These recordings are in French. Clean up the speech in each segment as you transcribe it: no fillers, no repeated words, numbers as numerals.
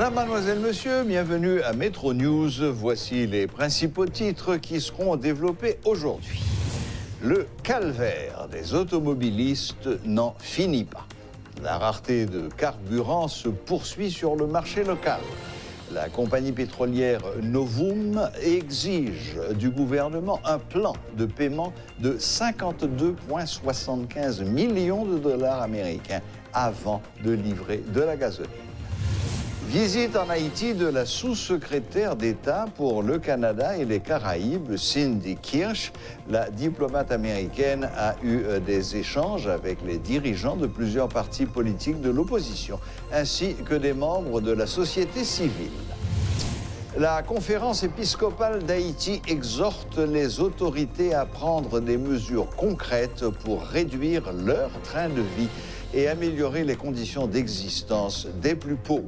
Madame, mademoiselle, monsieur, bienvenue à Metro News. Voici les principaux titres qui seront développés aujourd'hui. Le calvaire des automobilistes n'en finit pas. La rareté de carburant se poursuit sur le marché local. La compagnie pétrolière Novum exige du gouvernement un plan de paiement de 52,75 millions de dollars américains avant de livrer de la gasoline. Visite en Haïti de la sous-secrétaire d'État pour le Canada et les Caraïbes, Cindy Kirsch. La diplomate américaine a eu des échanges avec les dirigeants de plusieurs partis politiques de l'opposition, ainsi que des membres de la société civile. La conférence épiscopale d'Haïti exhorte les autorités à prendre des mesures concrètes pour réduire leur train de vie et améliorer les conditions d'existence des plus pauvres.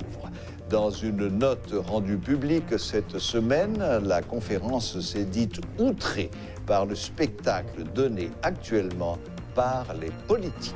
Dans une note rendue publique cette semaine, la conférence s'est dite outrée par le spectacle donné actuellement par les politiques.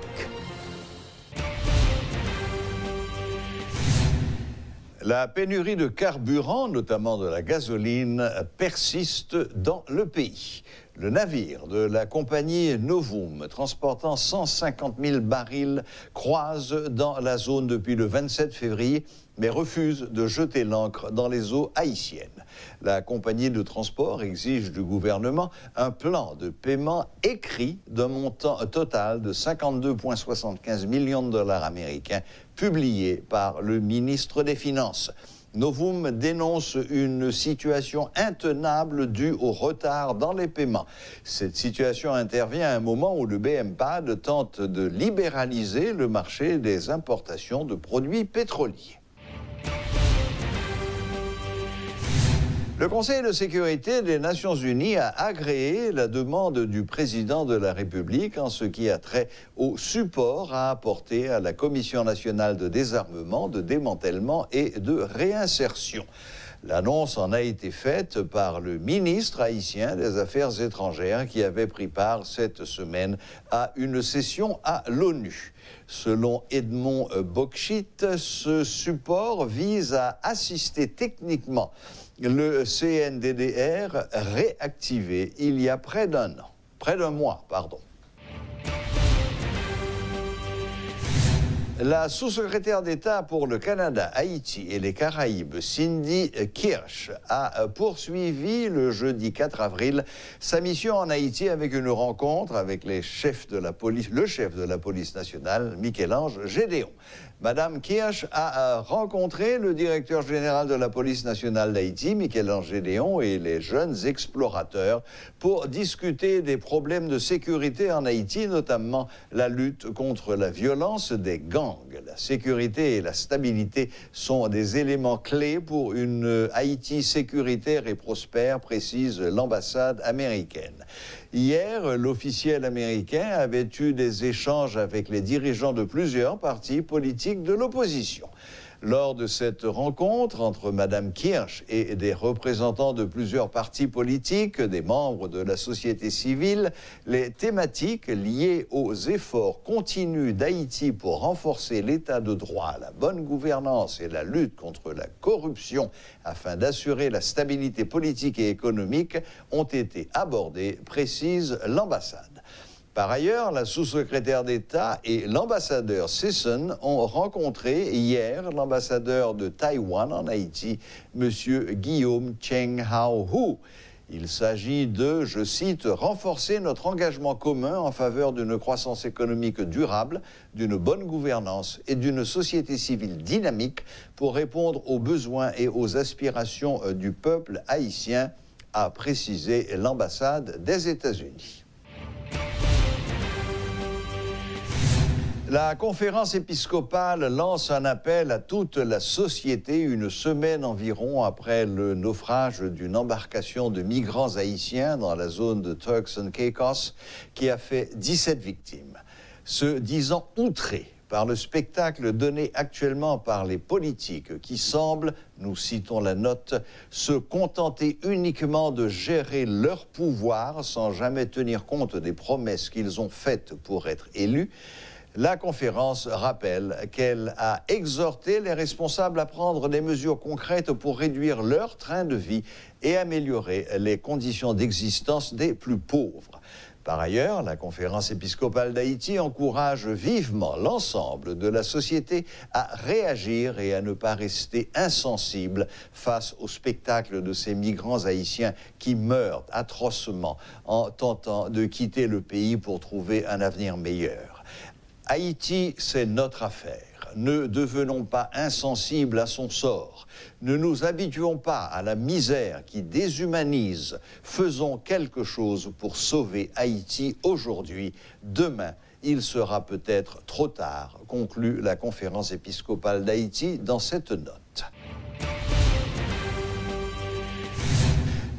La pénurie de carburant, notamment de la gasoline, persiste dans le pays. Le navire de la compagnie Novum, transportant 150 000 barils, croise dans la zone depuis le 27 février, mais refuse de jeter l'ancre dans les eaux haïtiennes. La compagnie de transport exige du gouvernement un plan de paiement écrit d'un montant total de 52,75 millions de dollars américains, publié par le ministre des Finances. Novum dénonce une situation intenable due au retard dans les paiements. Cette situation intervient à un moment où le BMPAD tente de libéraliser le marché des importations de produits pétroliers. Le Conseil de sécurité des Nations Unies a agréé la demande du président de la République en ce qui a trait au support à apporter à la Commission nationale de désarmement, de démantèlement et de réinsertion. L'annonce en a été faite par le ministre haïtien des Affaires étrangères qui avait pris part cette semaine à une session à l'ONU. Selon Edmond Bockchit, ce support vise à assister techniquement le CNDDR réactivé il y a près d'un mois. La sous-secrétaire d'État pour le Canada, Haïti et les Caraïbes, Cindy Kirsch, a poursuivi le jeudi 4 avril sa mission en Haïti avec une rencontre avec le chef de la police nationale, Michel-Ange Gédéon. Madame Kirsch a rencontré le directeur général de la police nationale d'Haïti, Michel-Ange Gédéon, et les jeunes explorateurs pour discuter des problèmes de sécurité en Haïti, notamment la lutte contre la violence des gangs. La sécurité et la stabilité sont des éléments clés pour une Haïti sécuritaire et prospère, précise l'ambassade américaine. Hier, l'officiel américain avait eu des échanges avec les dirigeants de plusieurs partis politiques de l'opposition. Lors de cette rencontre entre Mme Kirsch et des représentants de plusieurs partis politiques, des membres de la société civile, les thématiques liées aux efforts continus d'Haïti pour renforcer l'état de droit, la bonne gouvernance et la lutte contre la corruption afin d'assurer la stabilité politique et économique ont été abordées, précise l'ambassade. Par ailleurs, la sous-secrétaire d'État et l'ambassadeur Sisson ont rencontré hier l'ambassadeur de Taïwan en Haïti, M. Guillaume Cheng Hao-Hu. Il s'agit de, je cite, « renforcer notre engagement commun en faveur d'une croissance économique durable, d'une bonne gouvernance et d'une société civile dynamique pour répondre aux besoins et aux aspirations du peuple haïtien », a précisé l'ambassade des États-Unis. La conférence épiscopale lance un appel à toute la société une semaine environ après le naufrage d'une embarcation de migrants haïtiens dans la zone de Turks and Caicos qui a fait 17 victimes. Se disant outrés par le spectacle donné actuellement par les politiques qui semblent, nous citons la note, se contenter uniquement de gérer leur pouvoir sans jamais tenir compte des promesses qu'ils ont faites pour être élus, La conférence rappelle qu'elle a exhorté les responsables à prendre des mesures concrètes pour réduire leur train de vie et améliorer les conditions d'existence des plus pauvres. Par ailleurs, la conférence épiscopale d'Haïti encourage vivement l'ensemble de la société à réagir et à ne pas rester insensible face au spectacle de ces migrants haïtiens qui meurent atrocement en tentant de quitter le pays pour trouver un avenir meilleur. Haïti, c'est notre affaire. Ne devenons pas insensibles à son sort. Ne nous habituons pas à la misère qui déshumanise. Faisons quelque chose pour sauver Haïti aujourd'hui. Demain, il sera peut-être trop tard, conclut la conférence épiscopale d'Haïti dans cette note.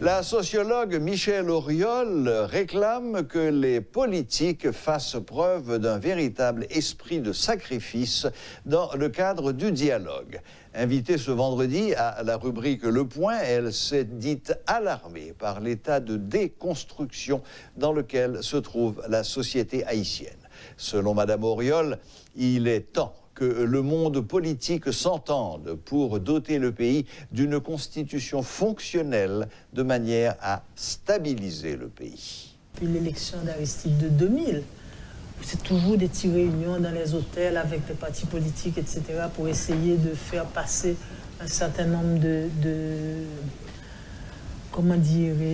La sociologue Michèle Auriol réclame que les politiques fassent preuve d'un véritable esprit de sacrifice dans le cadre du dialogue. Invitée ce vendredi à la rubrique Le Point, elle s'est dite alarmée par l'état de déconstruction dans lequel se trouve la société haïtienne. Selon Madame Auriol, il est temps que le monde politique s'entende pour doter le pays d'une constitution fonctionnelle de manière à stabiliser le pays. Puis l'élection d'Aristide de 2000, c'est toujours des petites réunions dans les hôtels avec des partis politiques, etc., pour essayer de faire passer un certain nombre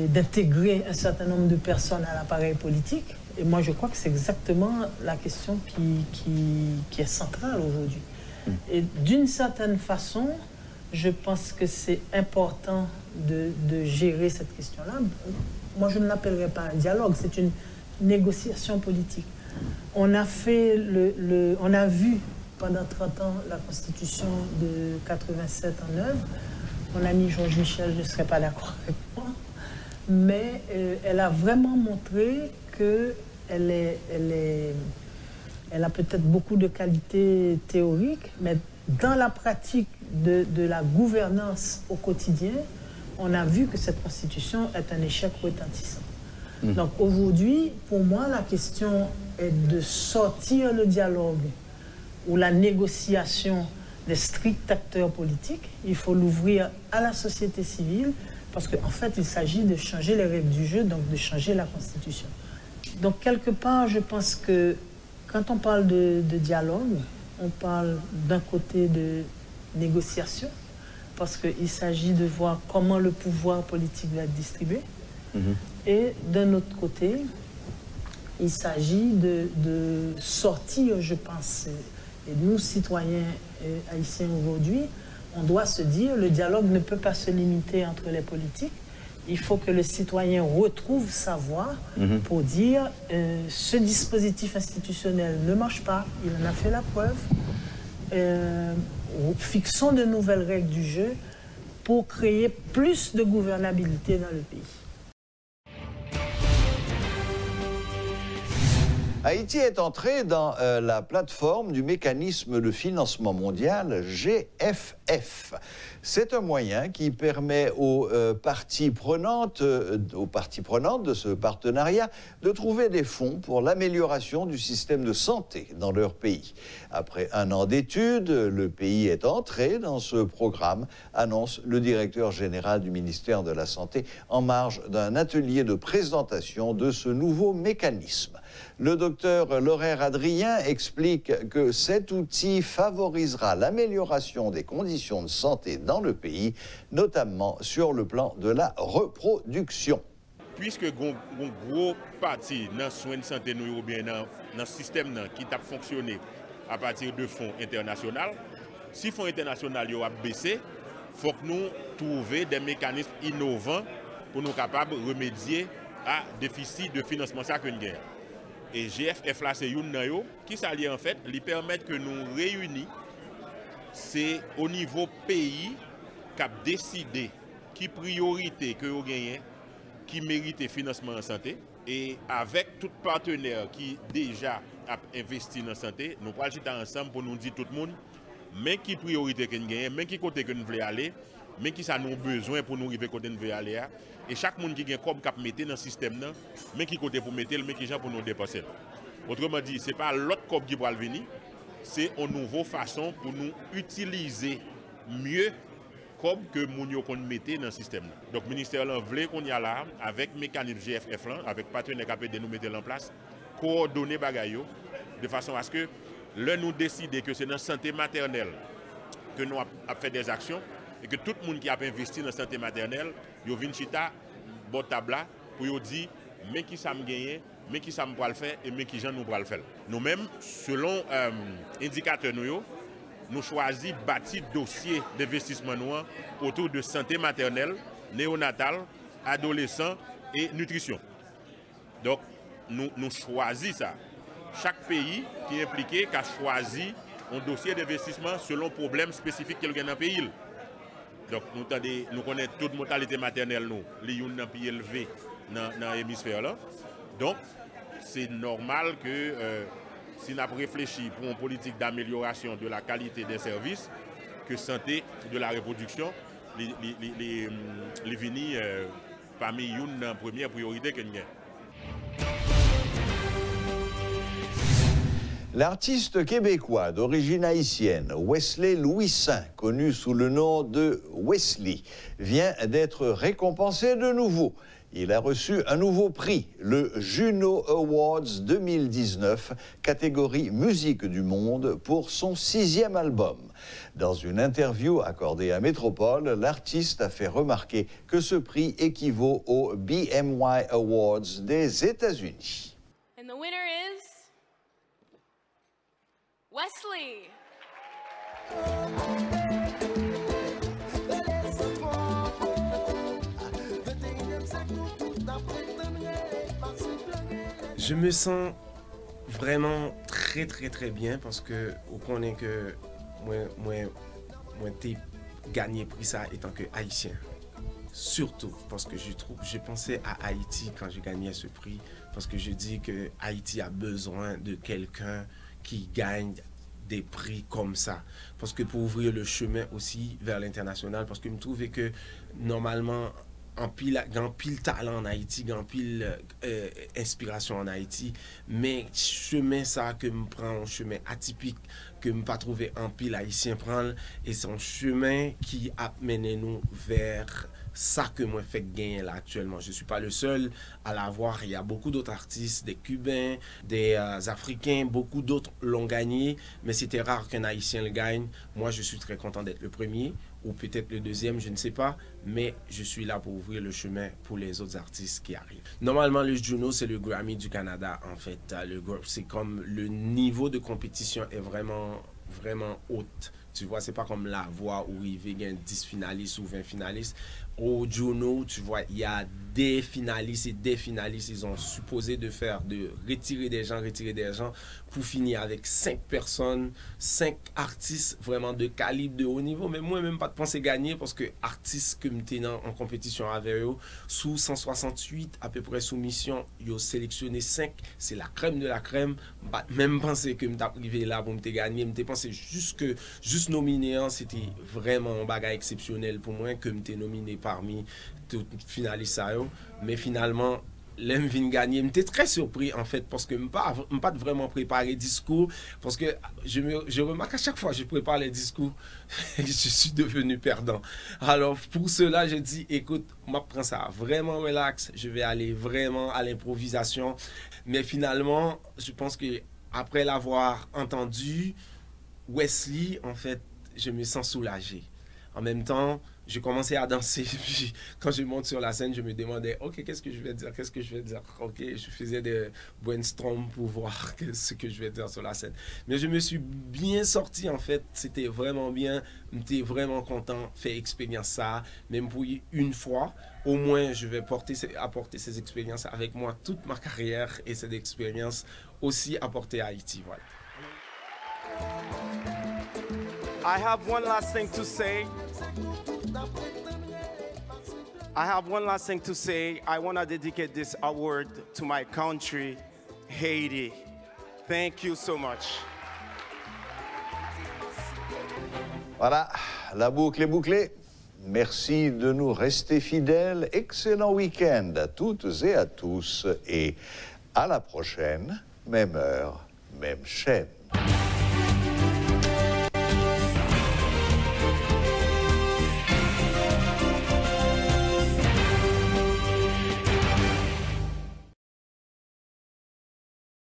d'intégrer un certain nombre de personnes à l'appareil politique. Et moi, je crois que c'est exactement la question qui est centrale aujourd'hui. Et d'une certaine façon, je pense que c'est important de gérer cette question-là. Moi, je ne l'appellerais pas un dialogue, c'est une négociation politique. On a fait on a vu pendant 30 ans la Constitution de 87 en œuvre. Mon ami Georges Michel ne serait pas d'accord avec moi, mais elle a vraiment montré qu'elle a peut-être beaucoup de qualités théoriques, mais dans la pratique de la gouvernance au quotidien, on a vu que cette Constitution est un échec retentissant. Donc aujourd'hui, pour moi, la question est de sortir le dialogue ou la négociation des stricts acteurs politiques. Il faut l'ouvrir à la société civile parce qu'en fait, il s'agit de changer les règles du jeu, donc de changer la Constitution. Donc quelque part, je pense que quand on parle de dialogue, on parle d'un côté de négociation parce qu'il s'agit de voir comment le pouvoir politique va être distribué. Et d'un autre côté, il s'agit de sortir, je pense, et nous, citoyens haïtiens aujourd'hui, on doit se dire le dialogue ne peut pas se limiter entre les politiques. Il faut que le citoyen retrouve sa voix pour dire ce dispositif institutionnel ne marche pas, il en a fait la preuve. Fixons de nouvelles règles du jeu pour créer plus de gouvernabilité dans le pays. Haïti est entré dans la plateforme du mécanisme de financement mondial GFF. C'est un moyen qui permet aux parties prenantes de ce partenariat de trouver des fonds pour l'amélioration du système de santé dans leur pays. Après un an d'études, le pays est entré dans ce programme, annonce le directeur général du ministère de la Santé en marge d'un atelier de présentation de ce nouveau mécanisme. Le docteur Laurent Adrien explique que cet outil favorisera l'amélioration des conditions de santé dans le pays, notamment sur le plan de la reproduction. Puisque une grosse partie dans les soins de santé ou bien dans le système qui a fonctionné à partir de fonds internationaux, si les fonds internationaux ont baissé, il faut que nous trouvions des mécanismes innovants pour nous capables de remédier à déficit de financement que nous avons. Et GFF là, c'est une qui s'allie en fait, lui permettre que nous réunissions, c'est au niveau pays qui décidé qui priorité que vous gagnez, qui mérite financement en santé. Et avec tout partenaire qui déjà a investi dans la santé, nous allons jeter ensemble pour nous dire tout le monde, mais qui priorité que nous gagnons, mais qui côté que nous voulons aller, mais qui ça nous besoin pour nous arriver côté nous voulons aller. Et chaque monde qui gagne comme cap mettre dans le système, mais qui côté pour mettre, mais qui gens pour nous dépasser. Autrement dit, ce n'est pas l'autre COP qui va venir, c'est une nouvelle façon pour nous utiliser mieux COP que nous qu'on mettait dans le système. Donc, le ministère voulait qu'on y a là, avec le mécanisme GFF, là, avec partenaires qui de nous mettre en place, coordonner bagaille de façon à ce que là, nous décider que c'est dans la santé maternelle que nous avons fait des actions et que tout le monde qui a investi dans la santé maternelle, il vient chita, bon tabla, pour dire, mais qui ça me gagne, mais qui ça me va le faire et mais qui j'en nous va le faire. Nous-mêmes, selon indicateurs nous choisissons bâtir dossier d'investissement autour de santé maternelle, néonatale, adolescent et nutrition. Donc, nous choisissons ça. Chaque pays qui est impliqué a choisi un dossier d'investissement selon le problème spécifique qu'il y a dans le pays. Donc, nous connaissons toute mortalité maternelle, les gens dans pays élevé dans l'hémisphère là. Donc, c'est normal que si nous avons réfléchi pour une politique d'amélioration de la qualité des services, que santé de la reproduction, les venir parmi une première priorité que nous avons. L'artiste québécois d'origine haïtienne, Wesley Louis Saint, connu sous le nom de Wesley, vient d'être récompensé de nouveau. Il a reçu un nouveau prix, le Juno Awards 2019, catégorie musique du monde, pour son 6e album. Dans une interview accordée à Métropole, l'artiste a fait remarquer que ce prix équivaut au BMY Awards des États-Unis. And the winner is Wesley. Je me sens vraiment très bien parce que on connaît que moi t'ai gagné prix ça étant que haïtien. Surtout parce que je pensais à Haïti quand j'ai gagné ce prix parce que je dis que Haïti a besoin de quelqu'un qui gagne des prix comme ça. Parce que pour ouvrir le chemin aussi vers l'international, parce que je me trouvais que normalement, en pile talent en Haïti, en pile inspiration en Haïti, mais chemin ça que me prend un chemin atypique que me pas trouver en pile haïtien prendre et c'est un chemin qui a mené nous vers ça que moi fait gagner là actuellement. Je suis pas le seul à l'avoir. Il y a beaucoup d'autres artistes, des Cubains, des Africains, beaucoup d'autres l'ont gagné, mais c'était rare qu'un Haïtien le gagne. Moi, je suis très content d'être le premier ou peut-être le deuxième, je ne sais pas, mais je suis là pour ouvrir le chemin pour les autres artistes qui arrivent. Normalement, le Juno, c'est le Grammy du Canada, en fait. C'est comme le niveau de compétition est vraiment haute. Tu vois, c'est pas comme La Voix où il y a 10 finalistes ou 20 finalistes. Au Juno, tu vois, il y a des finalistes et des finalistes. Ils ont supposé de retirer des gens pour finir avec 5 personnes, 5 artistes vraiment de calibre de haut niveau. Mais moi, même pas de penser gagner parce que artistes que je en compétition avec eux, sous 168 à peu près soumission, ils ont sélectionné 5. C'est la crème de la crème. Même penser que je suis arrivé là pour me gagner, je pensais juste nominé, c'était vraiment un bagage exceptionnel pour moi que je suis nominé parmi tous les finalistes. Mais finalement, l'homme vient gagner. J'étais très surpris en fait parce que je n'ai pas vraiment préparé discours. Parce que je remarque à chaque fois que je prépare les discours, je suis devenu perdant. Alors pour cela, je dis écoute, je prends ça vraiment relax. Je vais aller vraiment à l'improvisation. Mais finalement, je pense que après l'avoir entendu, Wesley, en fait, je me sens soulagé. En même temps, je commençais à danser. Puis, quand je monte sur la scène, je me demandais, OK, qu'est-ce que je vais dire? OK, je faisais des brainstorms pour voir ce que je vais dire sur la scène. Mais je me suis bien sorti, en fait. C'était vraiment bien. J'étais vraiment content de faire expérience ça. Même pour une fois, au moins, je vais apporter ces expériences avec moi toute ma carrière et cette expérience aussi apporter à Haïti. Voilà. I have one last thing to say. I want to dedicate this award to my country, Haiti. Thank you so much. Voilà, la boucle est bouclée. Merci de nous rester fidèles. Excellent week-end à toutes et à tous. Et à la prochaine même heure, même chaîne.